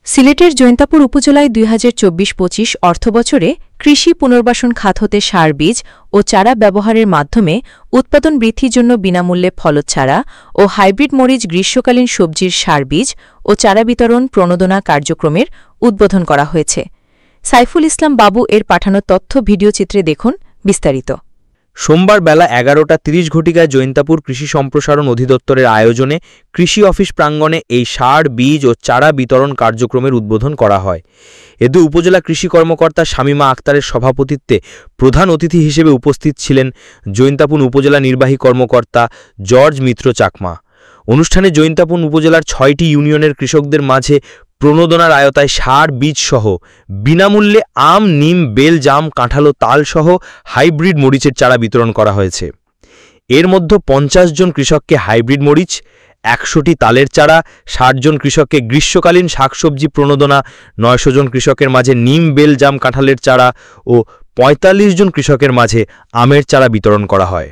সিলেটের জৈন্তাপুর উপজেলায় ২০২৪-২৫ অর্থবছরে কৃষি পুনর্বাসন খাত হতে সার বীজ ও চারা ব্যবহারের মাধ্যমে উৎপাদন বৃদ্ধির জন্য বিনামূল্যে ফলচ্ছাড়া ও হাইব্রিড মরিচ গ্রীষ্মকালীন সবজির সার বীজ ও চারা বিতরণ প্রণোদনা কার্যক্রমের উদ্বোধন করা হয়েছে। সাইফুল ইসলাম বাবু এর পাঠানো তথ্য ভিডিওচিত্রে দেখুন বিস্তারিত। সোমবার বেলা ১১:৩০ ঘটিকায় জৈন্তাপুর কৃষি সম্প্রসারণ অধিদপ্তরের আয়োজনে কৃষি অফিস প্রাঙ্গণে এই সার বীজ ও চারা বিতরণ কার্যক্রমের উদ্বোধন করা হয়। এতে উপজেলা কৃষি কর্মকর্তা শামীমা আক্তারের সভাপতিত্বে প্রধান অতিথি হিসেবে উপস্থিত ছিলেন জৈন্তাপুর উপজেলা নির্বাহী কর্মকর্তা জর্জ মিত্র চাকমা। অনুষ্ঠানে জৈন্তাপুর উপজেলার ৬টি ইউনিয়নের কৃষকদের মাঝে প্রণোদনার আয়তায় সার বীজ সহ বিনামূল্যে আম, নিম, বেল, জাম, কাঁঠাল ও তাল সহ হাইব্রিড মরিচের চারা বিতরণ করা হয়েছে। এর মধ্যে ৫০ জন কৃষককে হাইব্রিড মরিচ, ১০০টি তালের চারা, ৬০ জন কৃষককে গ্রীষ্মকালীন শাকসবজি প্রণোদনা, ৯০০ জন কৃষকের মাঝে নিম, বেল, জাম, কাঁঠালের চারা ও ৪৫ জন কৃষকের মাঝে আমের চারা বিতরণ করা হয়।